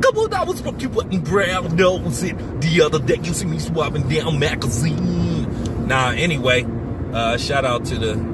Come on, I was fucking putting brown nose in the other day. You see me swapping down magazine. Nah, anyway, shout out to the,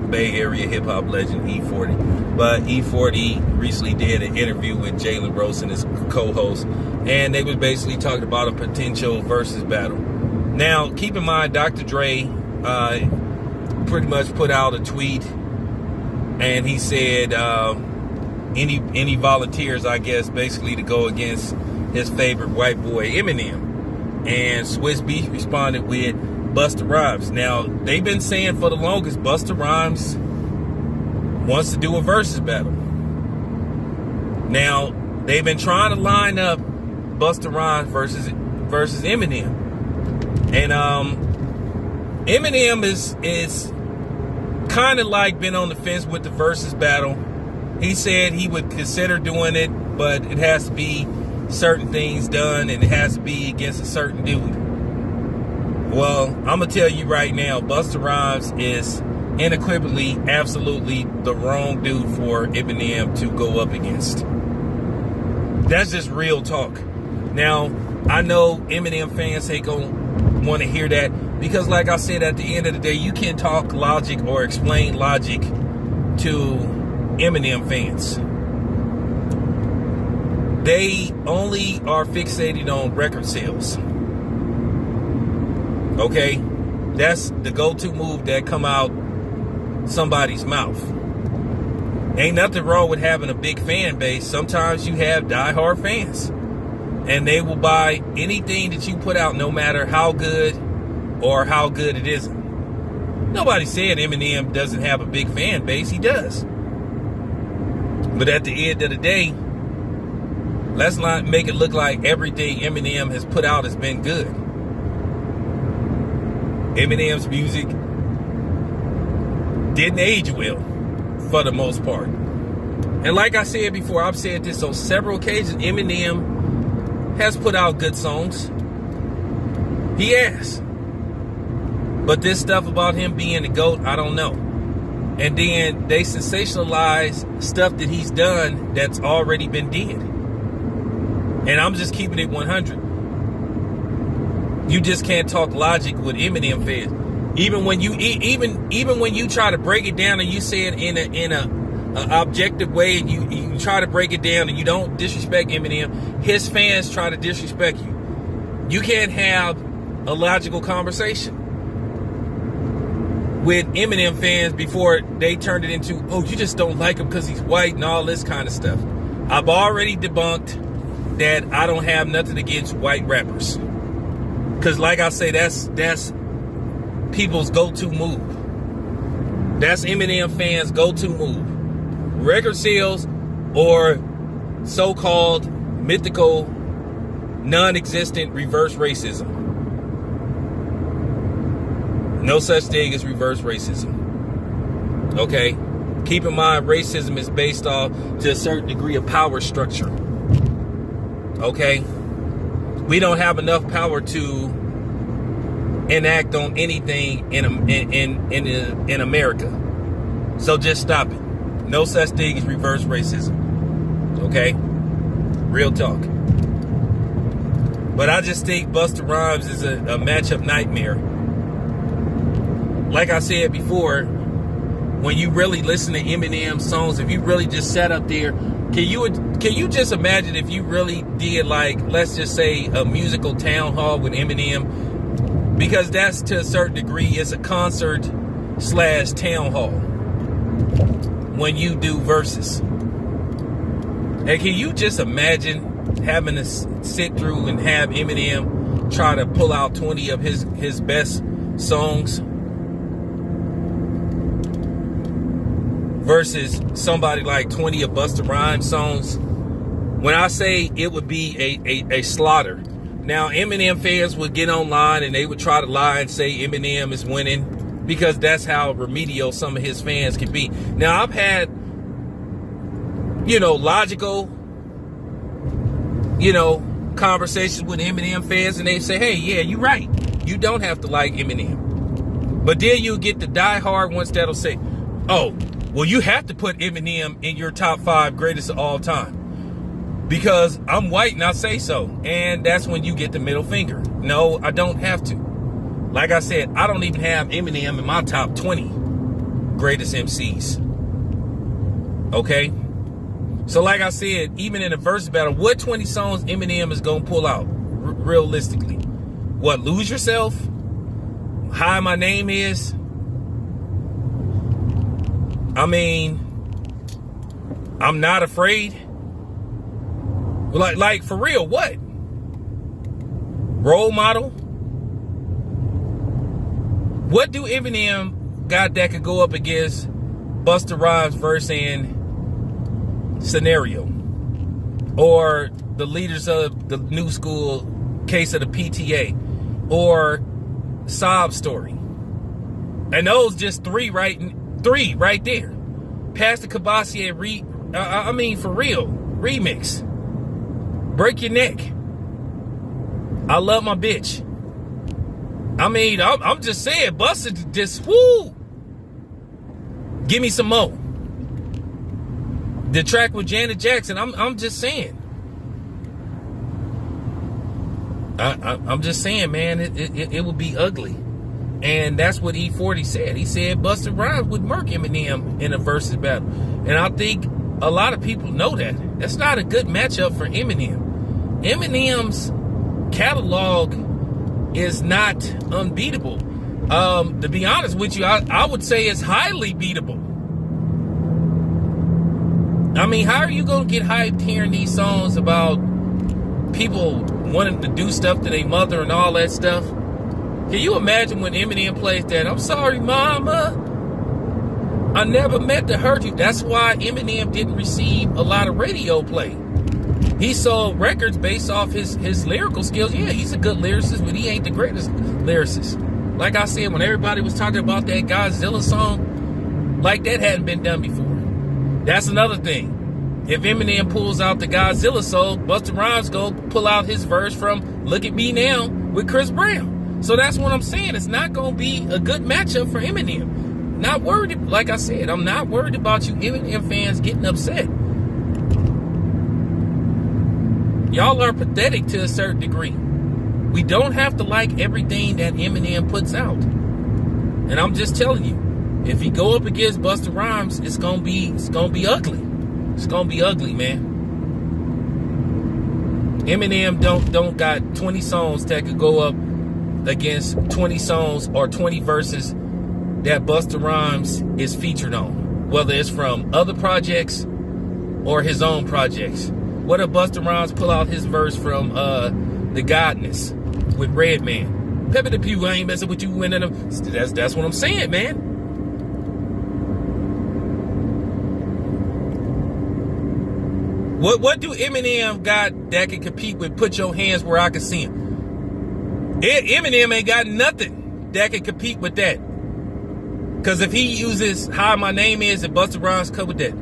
Bay Area hip hop legend E-40. But E-40 recently did an interview with Jalen Rose and his co-host, and they was basically talking about a potential versus battle. Now, keep in mind, Dr. Dre pretty much put out a tweet, and he said any volunteers, I guess, basically to go against his favorite white boy Eminem. And Swiss Beats responded with Busta Rhymes. Now, they've been saying for the longest Busta Rhymes wants to do a versus battle. Now, they've been trying to line up Busta Rhymes versus Eminem. And Eminem is kind of like been on the fence with the versus battle. He said he would consider doing it, but it has to be certain things done, and it has to be against a certain dude. Well, I'm going to tell you right now, Busta Rhymes is unequivocally, absolutely the wrong dude for Eminem to go up against. That's just real talk. Now, I know Eminem fans ain't going to want to hear that, because like I said, at the end of the day, you can't talk logic or explain logic to Eminem fans. They only are fixated on record sales. Okay? That's the go-to move that come out somebody's mouth. Ain't nothing wrong with having a big fan base. Sometimes you have diehard fans, and they will buy anything that you put out, no matter how good or how good it isn't. Nobody said Eminem doesn't have a big fan base. He does. But at the end of the day, let's not make it look like everything Eminem has put out has been good. Eminem's music didn't age well, for the most part. And like I said before, I've said this on several occasions, Eminem has put out good songs. He has. But this stuff about him being the GOAT, I don't know. And then they sensationalize stuff that he's done that's already been did. And I'm just keeping it 100. You just can't talk logic with Eminem fans. Even when you try to break it down and you say it in a objective way, and you try to break it down and you don't disrespect Eminem, his fans try to disrespect you. You can't have a logical conversation with Eminem fans before they turned it into, oh, you just don't like him because he's white and all this kind of stuff. I've already debunked that I don't have nothing against white rappers. Because like I say, that's people's go-to move. That's Eminem fans' go-to move. Record sales or so-called mythical, non-existent reverse racism. No such thing as reverse racism. Okay? Keep in mind, racism is based off to a certain degree of power structure. Okay? We don't have enough power to enact on anything in America. So just stop it. No such thing as reverse racism. Okay? Real talk. But I just think Busta Rhymes is a matchup nightmare. Like I said before, when you really listen to Eminem songs, if you really just sat up there, can you just imagine if you really did, like, let's just say a musical town hall with Eminem? Because that's, to a certain degree, it's a concert / town hall when you do verses. And can you just imagine having to sit through and have Eminem try to pull out 20 of his best songs versus somebody like 20 of Busta Rhymes songs? When I say it would be a slaughter. Now, Eminem fans would get online and they would try to lie and say Eminem is winning, because that's how remedial some of his fans can be. Now, I've had, logical, conversations with Eminem fans, and they say, hey, yeah, you're right. You don't have to like Eminem. But then you get the diehard ones that'll say, oh, well, you have to put Eminem in your top 5 greatest of all time. Because I'm white and I say so. And that's when you get the middle finger. No, I don't have to. Like I said, I don't even have Eminem in my top 20 greatest MCs. Okay? So like I said, even in a verse battle, what 20 songs Eminem is going to pull out? Realistically. What, Lose Yourself? Hi, My Name Is? I mean, I'm Not Afraid. Like for real, what? Role Model? What do Eminem got that could go up against Busta Rhymes verse and Scenario? Or the leaders of the new school case of the PTA? Or Sob Story? And those just three right there. Pastor Kabasier for real, remix. Break Your Neck. I Love My Bitch. I mean, I'm just saying, Busta just, whoo. Give me some more. The track with Janet Jackson, I'm just saying. I'm just saying, man, it would be ugly. And that's what E-40 said. He said Busta Rhymes would murk Eminem in a versus battle. And I think a lot of people know that. That's not a good matchup for Eminem. Eminem's catalog is not unbeatable. To be honest with you, I would say it's highly beatable. I mean, how are you going to get hyped hearing these songs about people wanting to do stuff to their mother and all that stuff? Can you imagine when Eminem plays that? I'm sorry, mama. I never meant to hurt you. That's why Eminem didn't receive a lot of radio play. He sold records based off his lyrical skills. Yeah, he's a good lyricist, but he ain't the greatest lyricist. Like I said, when everybody was talking about that Godzilla song, like that hadn't been done before. That's another thing. If Eminem pulls out the Godzilla song, Busta Rhymes go pull out his verse from Look at Me Now with Chris Brown. So that's what I'm saying. It's not going to be a good matchup for Eminem. Not worried, like I said, I'm not worried about you Eminem fans getting upset. Y'all are pathetic to a certain degree. We don't have to like everything that Eminem puts out. And I'm just telling you, if you go up against Busta Rhymes, it's gonna be ugly. It's gonna be ugly, man. Eminem don't got 20 songs that could go up against 20 songs or 20 verses that Busta Rhymes is featured on, whether it's from other projects or his own projects. What if Busta Rhymes pull out his verse from The Godness with Redman? Pepper the Pew, I ain't messing with you. That's what I'm saying, man. What do Eminem got that can compete with Put Your Hands Where I Can See 'Em? Eminem ain't got nothing that can compete with that. Because if he uses Hi, My Name Is, and Busta Rhymes come with that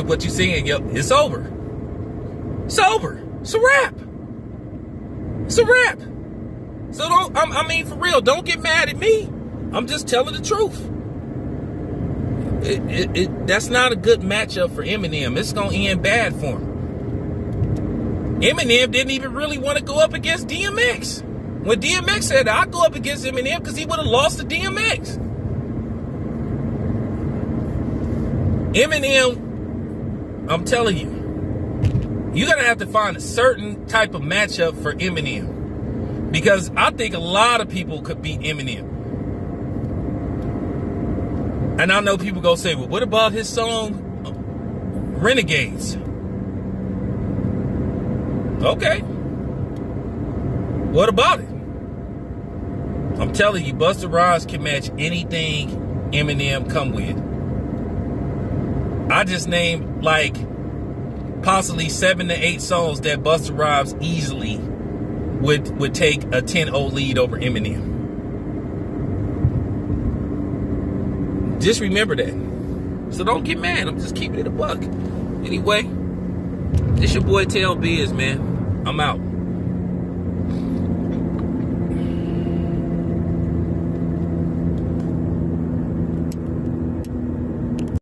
what you saying, yo, it's over. It's over. It's a wrap. It's a wrap. So I mean, for real, don't get mad at me. I'm just telling the truth. That's not a good matchup for Eminem. It's gonna end bad for him. Eminem didn't even really want to go up against DMX. When DMX said, I'll go up against Eminem because he would have lost to DMX. Eminem, I'm telling you, you're going to have to find a certain type of matchup for Eminem. Because I think a lot of people could beat Eminem. And I know people go say, well, what about his song, Renegades? Okay. What about it? I'm telling you, Busta Rhymes can match anything Eminem come with. I just named like possibly 7 to 8 songs that Busta Rhymes easily would take a 10-0 lead over Eminem. Just remember that. So don't get mad. I'm just keeping it a buck. Anyway, this your boy Tell Biz, man. I'm out.